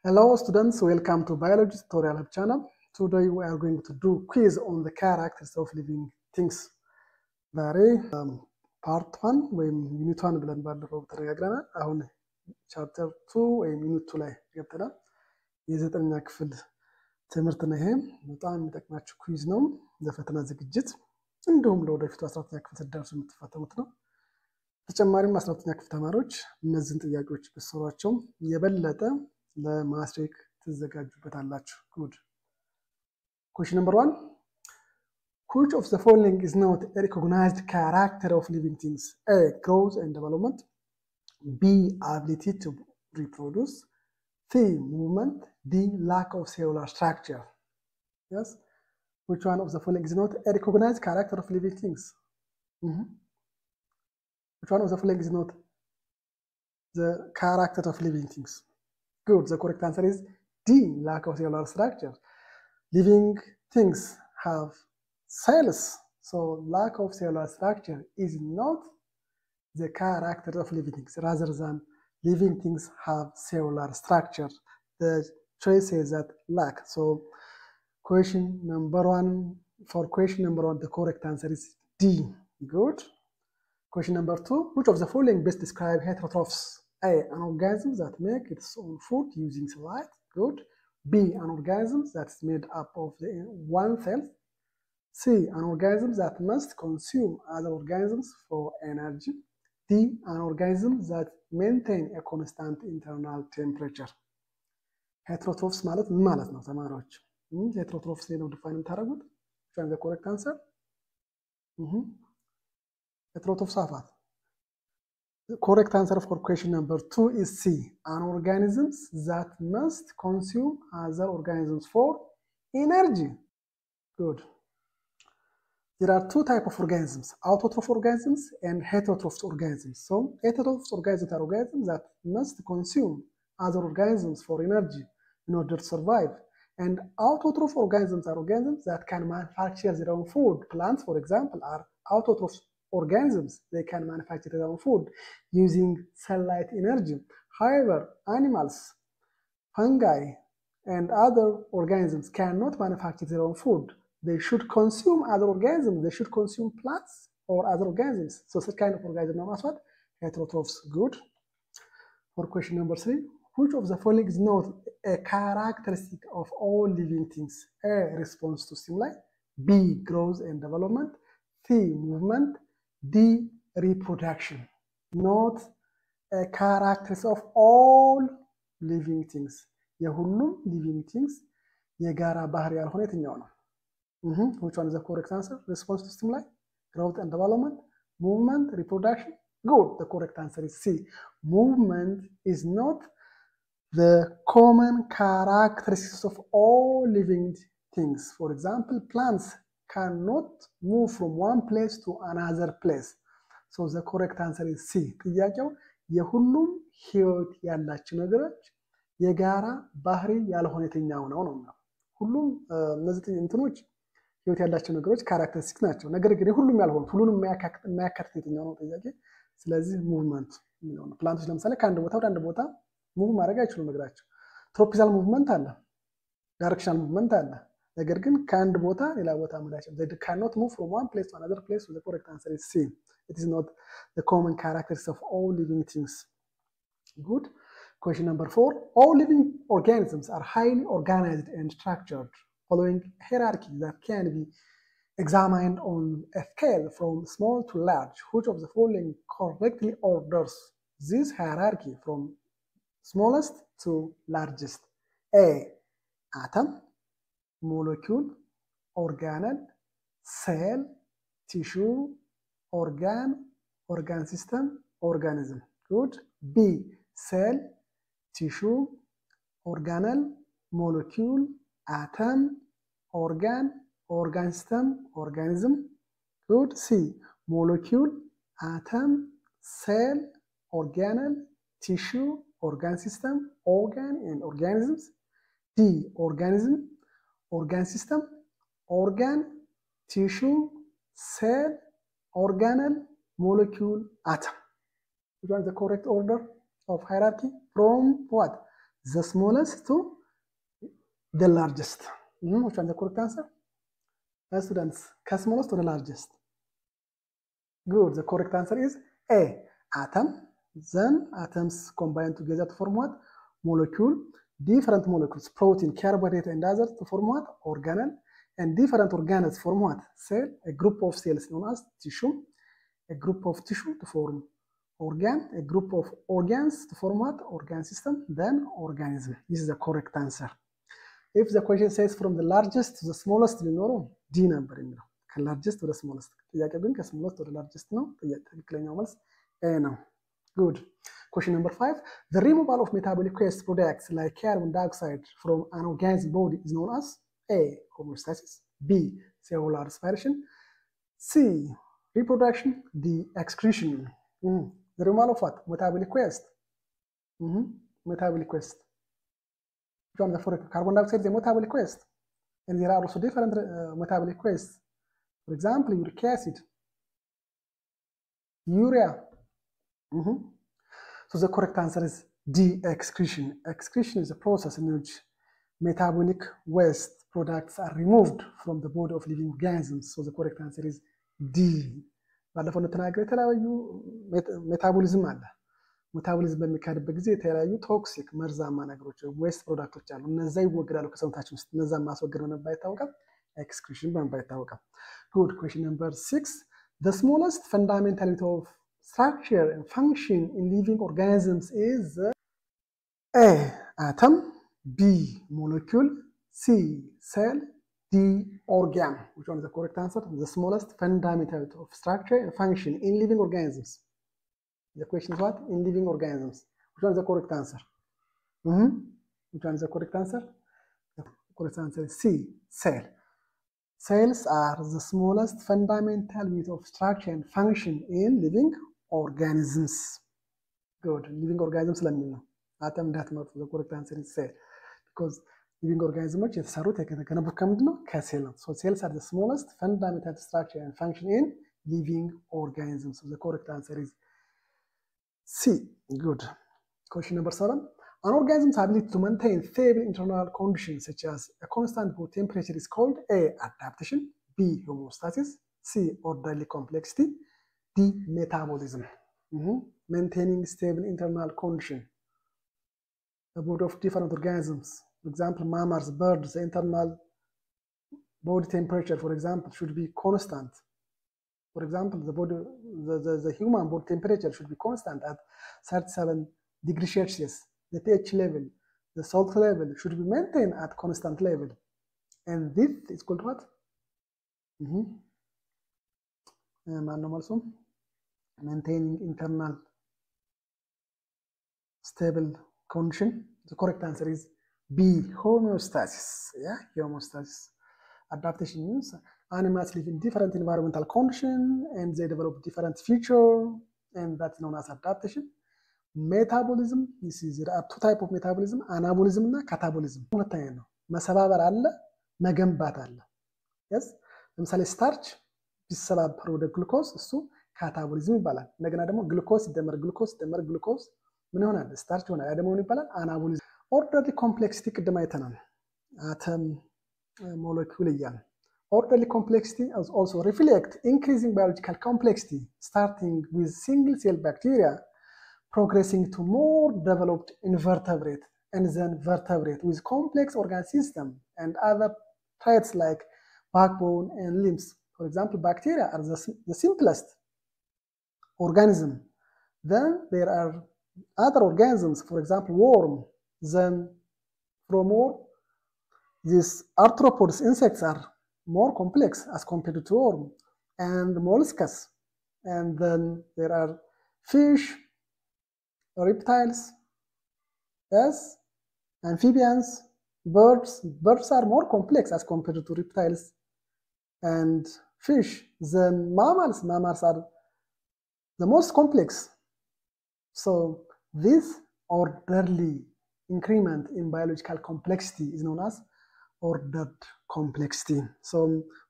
Hello students, welcome to Biology Tutorial Hub channel. Today we are going to do quiz on the characters of living things. Very part 1 ወይም ዩኒት 1 ብለን ባለፈው ተነጋግረናል። አሁን ቻፕተር 2 ወይም ዩኒት 2 ላይ ገብተናል። የዘጠነኛ ክፍል ትምህርት ነው። ይሄ በጣም የሚጠቅማችሁ ኩዊዝ ነው ለፈተና ዝግጅት እንዲሁም ለወደፊቱ 12ኛ ክፍል ስትደርሱ የምትፈተኑት ነው። ተጨማሪም 12ኛ ክፍል ተማሪዎች እነዚህን ጥያቄዎች ብትሰሯቸው የበለጠ ለማስሬክ ትዘጋጁበታላችሁ። Good. Question number 1. Which of the following is not a recognized character of living things? A. Growth and development. B. Ability to reproduce. C. Movement. D. Lack of cellular structure. Yes. Which one of the following is not a recognized character of living things? Which one of the following is not the character of living things? Good. The correct answer is D. Lack of cellular structure. Living things have cells, so lack of cellular structure is not the character of living things. Rather than living things have cellular structure, the choice is that lack. So question number 1, for question number 1, the correct answer is D. Good. Question number 2, which of the following best describe heterotrophs? A. An organism that make its own food using sunlight. Good. B. An organism that's made up of one cell. C. An organism that must consume other organisms for energy. D. An organism that maintain a constant internal temperature. Heterotrophs ማለት ነው ተማሪዎች። Heterotrophs ነው define የምታደርጉት? Which is the correct answer? Heterotrophs አፋት The correct answer for question number 2 is C. An organisms that must consume other organisms for energy. Good. There are two types of organisms, autotroph organisms and heterotroph organisms. So heterotroph organisms are organisms that must consume other organisms for energy in order to survive. And autotroph organisms are organisms that can manufacture their own food. Plants, for example, are autotroph organisms. They can manufacture their own food using sunlight energy. However, animals, fungi, and other organisms cannot manufacture their own food. They should consume other organisms. They should consume plants or other organisms. So such kind of organism known as what? Heterotrophs. Good. For question number 3, which of the following is not a characteristic of all living things? A. Response to stimuli. B. Growth and development. C. Movement. D. Reproduction. Not a characteristic of all living things. የሁሉም living things የጋራ ባህሪ ያልሆነ የትኛው ነው? Which one is the correct answer? Response to stimuli, growth and development, movement, reproduction. Good. The correct answer is C. Movement is not the common characteristics of all living things. For example, plants cannot move from one place to another place. So the correct answer is C. ጥያቄው የሁሉም ህይወት ያላቸው ነገሮች የጋራ ባህሪ ያልሆነ የትኛው ነው ነው። ሁሉም እነዚህ እንትኖች ህይወት ያላቸው ነገሮች ካራክተሪስቲክስ ናቸው። ነገር ግን ሁሉም ያልሆኑ ሁሉንም የማያካትት የትኛው ነው ጥያቄ። ስለዚህ ሙቭመንት ነው። ፕላንቶች ለምሳሌ ከአንድ ቦታ ወደ አንድ ቦታ ሙቭ ማድረግ አይችሉም እግራቸው። ትሮፒካል ሙቭመንት አለ፣ ዳይሬክሽናል ሙቭመንት አለ። ነገር ግን ከአንድ ቦታ ሌላ ቦታ መዳቸው they cannot move from one place to another place. So the correct answer is C. It is not the common characteristics of all living things. Good. Question number 4, all living organisms are highly organized and structured following hierarchy that can be examined on a scale from small to large. Which of the following correctly orders this hierarchy from smallest to largest? A. Atom, molecule, organelle, cell, tissue, organ system, organism. Good. B. Cell, tissue, organelle, molecule, atom, organ system, organism. Good. C. Molecule, atom, cell, organelle, tissue, organ system, organ and organisms. D. Organism, organ system, organ, tissue, cell, organelle, molecule, atom. Which is the correct order of hierarchy from what? the smallest to the largest. Which one is the correct answer? Students, smallest to the largest. Good. The correct answer is A. Atom. Then atoms combine together to form what? Molecule. Different molecules, protein, carbohydrate, and others to form what? Organelle. And different organelles form what? Cell. A group of cells known as tissue. A group of tissue to form organ. A group of organs to form what? Organ system. Then organism. This is the correct answer. If the question says from the largest to the smallest, we know D number. Largest to the smallest. Smallest to the largest. No. Good. Question number 5. The removal of metabolic waste products like carbon dioxide from an organism body is known as A. Homeostasis. B. Cellular respiration. C. Reproduction. D. Excretion. The removal of what? Metabolic waste. Metabolic waste. For carbon dioxide is a metabolic waste. And there are also different metabolic wastes. For example, uric acid, urea. So the correct answer is D. Excretion. Excretion is a process in which metabolic waste products are removed from the body of living organisms. So the correct answer is D. ባለፈው እንደተናገረ የተለያዩ ሜታቦሊዝም አለ። ሜታቦሊዝም በሚካሄድበት ጊዜ የተለያዩ ቶክሲክ መርዛማ ነገሮች ዌስት ፕሮዳክቶች አሉ። እነዛ ይወገዳሉ ከሰውነታችን ውስጥ። እነዛ ማስወገድ በመባል ይታወቃል። ኤክስክሪሽን በመባል ይታወቃል። Good. Question number 6. The smallest fundamental unit of structure and function in living organisms is A. Atom. B. Molecule. C. Cell. D. Organ. Which one is the correct answer? The smallest fundamental unit of structure and function in living organisms. The question is what? In living organisms. Which one is the correct answer? Which one is the correct answer? The correct answer is C. Cell. Cells are the smallest fundamental unit of structure and function in living organisms. Good. Living organisms ለምን ነው? አተም እንዳትመጡ። The correct answer is cell. Because living organisms የተሰሩት የተገነቡት ከምንድን ነው? ከሴል ነው። So cells are the smallest fundamental structure and function in living organisms. So the correct answer is C. Good. Question number 7. An organism's ability to maintain stable internal conditions such as a constant body temperature is called A. Adaptation. B. Homeostasis. C. Orderly complexity. D. Metabolism. Maintaining stable internal condition. The body of different organisms. For example, mammals, birds, the internal body temperature, for example, should be constant. For example, the human body temperature should be constant at 37 degrees Celsius. The pH level, the salt level should be maintained at constant level. And this is called what? Also maintaining internal stable condition. The correct answer is B. Homeostasis. Yeah, homeostasis. Adaptation means animals live in different environmental conditions and they develop different features, and that's known as adaptation. Metabolism, there are two types of metabolism, anabolism and catabolism. ሁለተኛ ነው። መሰባበር አለ፣ መገንባት አለ። yes ለምሳሌ ስታርች ቢሰባበር ወደ ግሉኮዝ እሱ ካታቦሊዝም ይባላል። እንደገና ደግሞ ግሉኮዝ ሲደመር ግሉኮዝ ምን ይሆናል? ስታርች ይሆናል። ያ ደግሞ ምን ይባላል? አናቦሊዝም። ኦርደርሊ ኮምፕሌክሲቲ ቅድም አይተናል። አተም ሞለኪውል እያለ orderly complexity also reflect increasing biological complexity, starting with single cell bacteria, progressing to more developed invertebrate and then vertebrate with complex organ system and other traits like backbone and limbs. For example, bacteria are the simplest organism. Then there are other organisms, for example, worm. Then from worm, these arthropods, insects are more complex as compared to worm, and molluscs. And then there are fish, reptiles, yes, amphibians, birds. Birds are more complex as compared to reptiles and fish. Then mammals are the most complex. So this orderly increment in biological complexity is known as ordered complexity. So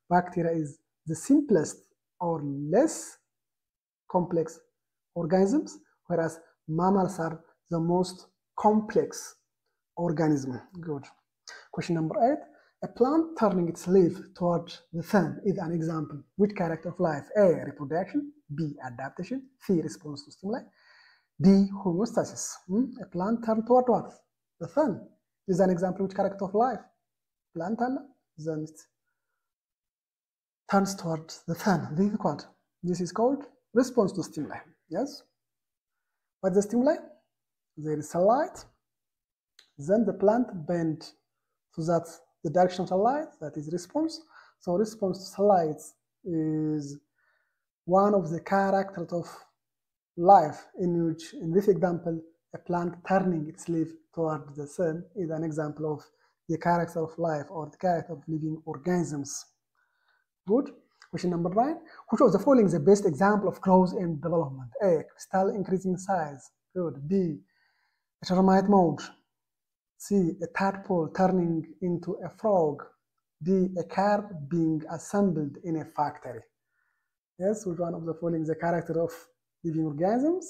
bacteria is the simplest or less complex organisms, whereas mammals are the most complex organism. Good. Question number 8. A plant turning its leaf toward the sun is an example. Which character of life? A. Reproduction. B. Adaptation. C. Response to stimuli. D. Homeostasis. A plant turned toward what? The sun is an example. Which character of life? Plant then it turns toward the sun. This is what? This is called response to stimuli. Yes. What's the stimuli? There is sunlight. Then the plant bends so that the direction of sunlight, that is response. So response to sunlight is one of the characters of life, in which, in this example, a plant turning its leaf toward the sun is an example of the character of life or the character of living organisms. Good. Question number 9. Which of the following is the best example of growth and development? A. Crystal increasing size. Good. B. A termite mold. C. A tadpole turning into a frog. D. A car being assembled in a factory. Yes, which one of the following is the character of living organisms?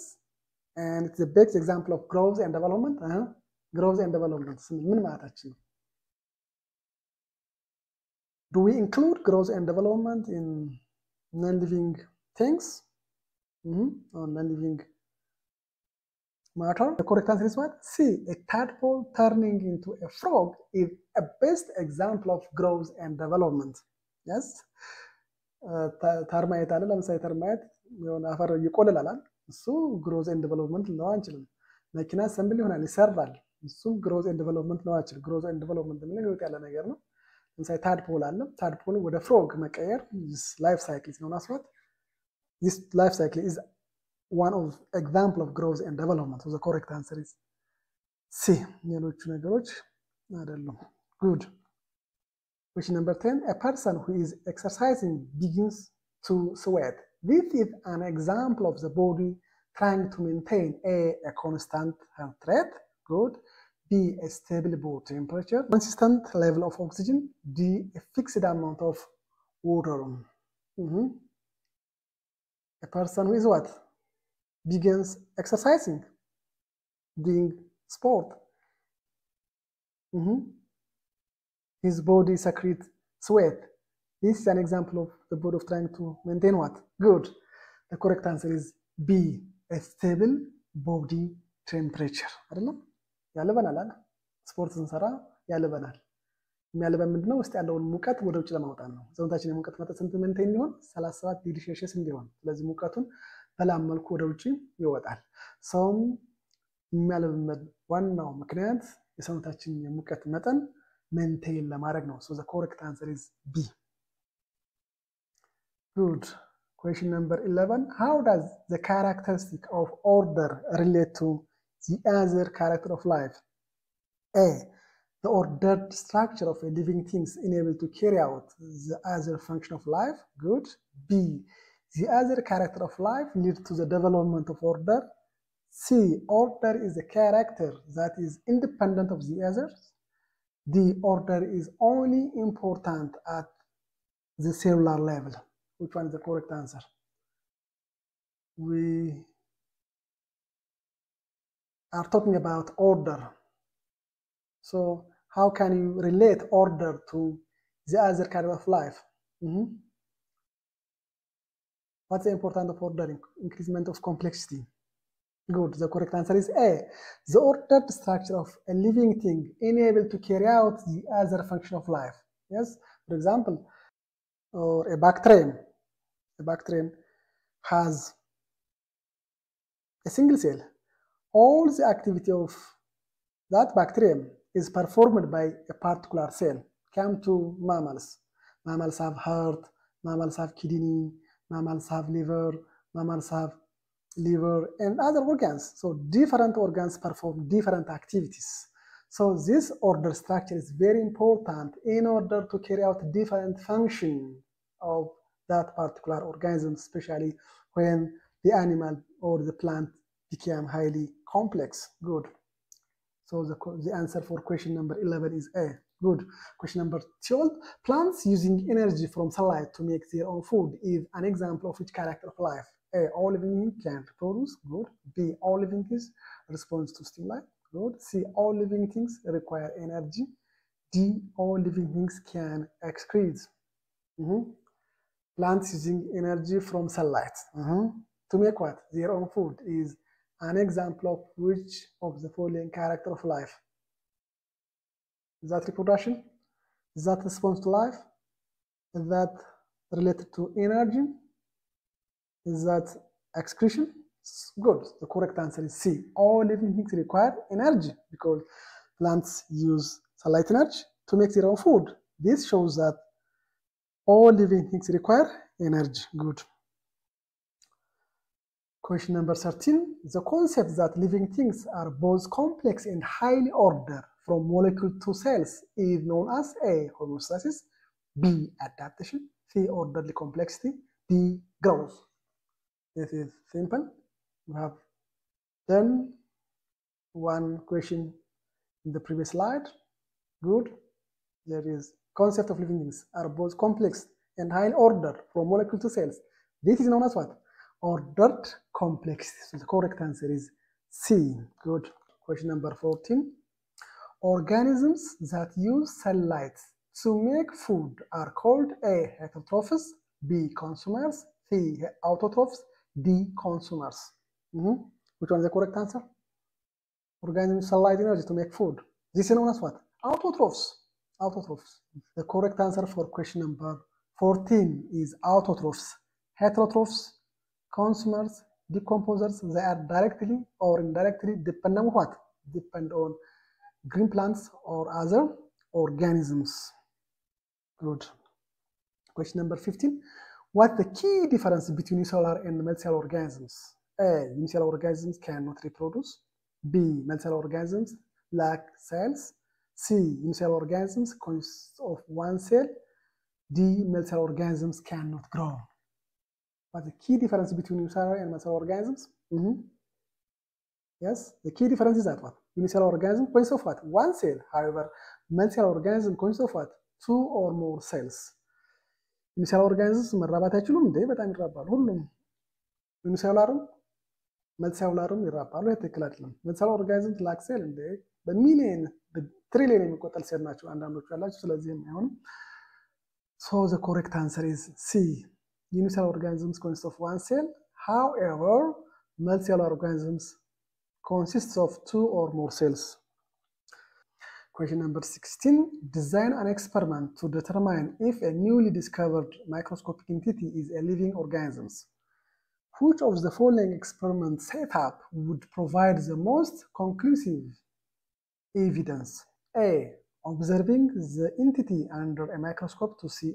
And it's the best example of growth and development. Growth and development. Do we include growth and development in non-living things? Or non-living matter? The correct answer is what? C. A tadpole turning into a frog is a best example of growth and development. Yes. ተርማይት አለ። ለምሳሌ ተርማይት የሆነ አፈር ይቆልላል። እሱ ግሮዝ ኤንድ ዴቨሎፕመንት ነው አንችልም። መኪና አሰምብል ይሆናል ይሰራል። እሱ ግሮዝ ኤንድ ዴቨሎፕመንት ነው አንችልም። ግሮዝ ኤንድ ዴቨሎፕመንት ምን ህይወት ያለ ነገር ነው። ለምሳሌ ታድፖል አለ። ታድፖል ወደ ፍሮግ መቀየር ላይፍ ሳይክል ነው ናስዋት። This life cycle is one of example of growth and development. So the correct answer is C. ሌሎቹ ነገሮች አይደሉም። Good. Question number 10. A person who is exercising begins to sweat. This is an example of the body trying to maintain a constant heart rate. Good. B. A stable body temperature. Consistent level of oxygen. D. A fixed amount of water. A person who is what? Begins exercising, doing sport. His body secretes sweat. This is an example of the body of trying to maintain what? Good. The correct answer is B. A stable body temperature. አይደለም ያልበናል አይደል? ስፖርት ስንሰራ ያልበናል። የሚያልበን ምንድነው? ውስጥ ያለውን ሙቀት ወደ ውጭ ለማውጣት ነው። ሰውነታችን የሙቀት መጠን ስንት ሜንቴን ይሆን? 37 ዲግሪ ሴልሺየስ እንዲሆን። ስለዚህ ሙቀቱን በላም መልኩ ወደ ውጭ ይወጣል። ሰውም የሚያልበን ዋናው ምክንያት የሰውነታችን የሙቀት መጠን maintain ለማድረግ ነው። So the correct answer is B. Good. Question number 11. How does the characteristic of order relate to the other character of life? A. The ordered structure of a living things enable to carry out the other function of life. Good. B. The other character of life leads to the development of order. C. Order is a character that is independent of the others. D. Order is only important at the cellular level. Which one is the correct answer? We are talking about order. So how can you relate order to the other character of life? What's the importance of order? Increasement of complexity. Good. The correct answer is A. The ordered structure of a living thing enable to carry out the other function of life. Yes. For example, or a bacterium. A bacterium has a single cell. All the activity of that bacterium is performed by a particular cell. Come to mammals. Mammals have heart. Mammals have kidney. Mammals have liver. Mammals have liver and other organs. So different organs perform different activities. So this order structure is very important in order to carry out different function of that particular organism, especially when the animal or the plant became highly complex. Good. So the answer for question number 11 is A. Good. Question number 12. Plants using energy from sunlight to make their own food is an example of which character of life? A. All living things can reproduce. Good. B. All living things responds to stimuli. Good. C, all living things require energy. D, all living things can excrete. Plants using energy from sunlight to make what? Their own food is an example of which of the following character of life? Is that reproduction? Is that response to life? Is that related to energy? Is that excretion? Good. The correct answer is C. All living things require energy because plants use sunlight energy to make their own food. This shows that all living things require energy. Good. Question number 13. The concept that living things are both complex and highly ordered from molecule to cells is known as A, homeostasis, B, adaptation, C, orderly complexity, D, growth. This is simple. We have done one question in the previous slide. Good. There is concept of living things are both complex and high order from molecule to cells. This is known as what? Ordered complexity. So the correct answer is C. Good. Question number 14. Organisms that use sunlight to make food are called A, heterotrophs, B, consumers, C, autotrophs, D, consumers. Which one is the correct answer? Organisms sunlight energy to make food. This is known as what? Autotrophs. Autotrophs. The correct answer for question number 14 is autotrophs. Heterotrophs, consumers, decomposers, they are directly or indirectly depend on what? Depend on green plants or other organisms. Good. Question number 15. What's the key difference between unicellular and multicellular organisms? A, unicellular organisms cannot reproduce. B, multicellular organisms lack cells. C, unicellular organisms consist of one cell. D, multicellular organisms cannot grow. What's the key difference between unicellular and multicellular organisms? Yes, the key difference is that what? Unicellular organism consists of what? One cell. However, multicellular organism consists of what? Two or more cells. Unicellular organisms መራባት አይችሉም እንዴ? በጣም ይራባሉ። ሁሉም ዩኒሴሉላርም መልቲሴሉላርም ይራባሉ። ይሄ ትክክል አይደለም። መልቲሴሉላር ኦርጋኒዝም ላክ ሴል እንዴ በሚሊየን በትሪሊየን የሚቆጠር ሴል ናቸው አንዳንዶቹ ያላቸው። ስለዚህ አይሆንም። So the correct answer is C. Unicellular organisms consist of one cell. However, multicellular organisms consists of two or more cells. Question number 16. Design an experiment to determine if a newly discovered microscopic entity is a living organism. Which of the following experiment setup would provide the most conclusive evidence? A, observing the entity under a microscope to see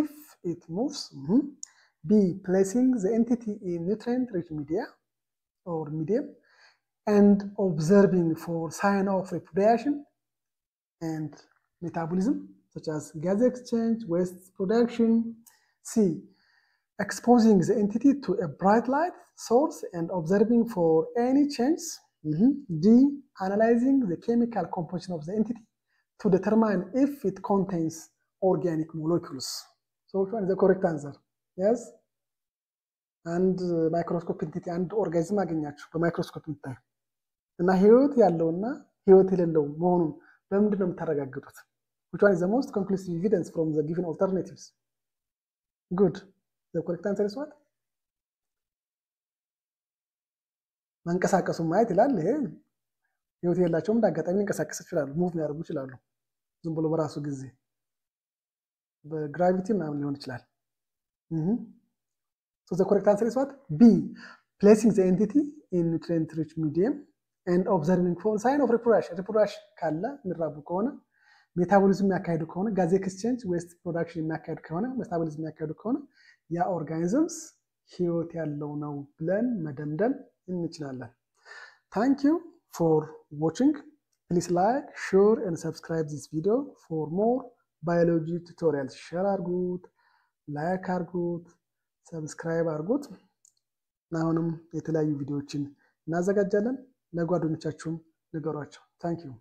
if it moves. B, placing the entity in nutrient-rich media or medium and observing for sign of reproduction and metabolism, such as gas exchange, waste production. C, exposing the entity to a bright light source and observing for any change. D, analyzing the chemical composition of the entity to determine if it contains organic molecules. So which one is the correct answer? Yes? And microscope entity and organism አገኛችሁ በማይክሮስኮፕ እንታይ እና ህይወት ያለውና ህይወት የሌለው መሆኑን በምንድን ነው የምታረጋግጡት? Which one is the most conclusive evidence from the given alternatives? Good. The correct answer is what? መንቀሳቀሱ ማየት ይላል። ይሄ ህይወት የላቸውም እንዳጋጣሚ ሊንቀሳቀስ ይችላሉ፣ ሙቭ ሊያደርጉ ይችላሉ። ዝም ብሎ በራሱ ጊዜ በግራቪቲ ምናምን ሊሆን ይችላል። So the correct answer is what? B. Placing the entity in nutrient-rich medium and observing for sign of reproduction. Reproduction ካለ የሚራቡ ከሆነ ሜታቦሊዝም የሚያካሂዱ ከሆነ ጋዝ ኤክስቼንጅ ዌስት ፕሮዳክሽን የሚያካሂዱ ከሆነ ሜታቦሊዝም የሚያካሂዱ ከሆነ ያ ኦርጋኒዝምስ ህይወት ያለው ነው ብለን መደምደም እንችላለን። Thank you for watching. Please like, share and subscribe this video for more biology tutorials. Share አድርጉት፣ ላይክ አድርጉት፣ ሰብስክራይብ አድርጉት። አሁንም የተለያዩ ቪዲዮዎችን እናዘጋጃለን። ለጓደኞቻችሁም ንገሯቸው። Thank you.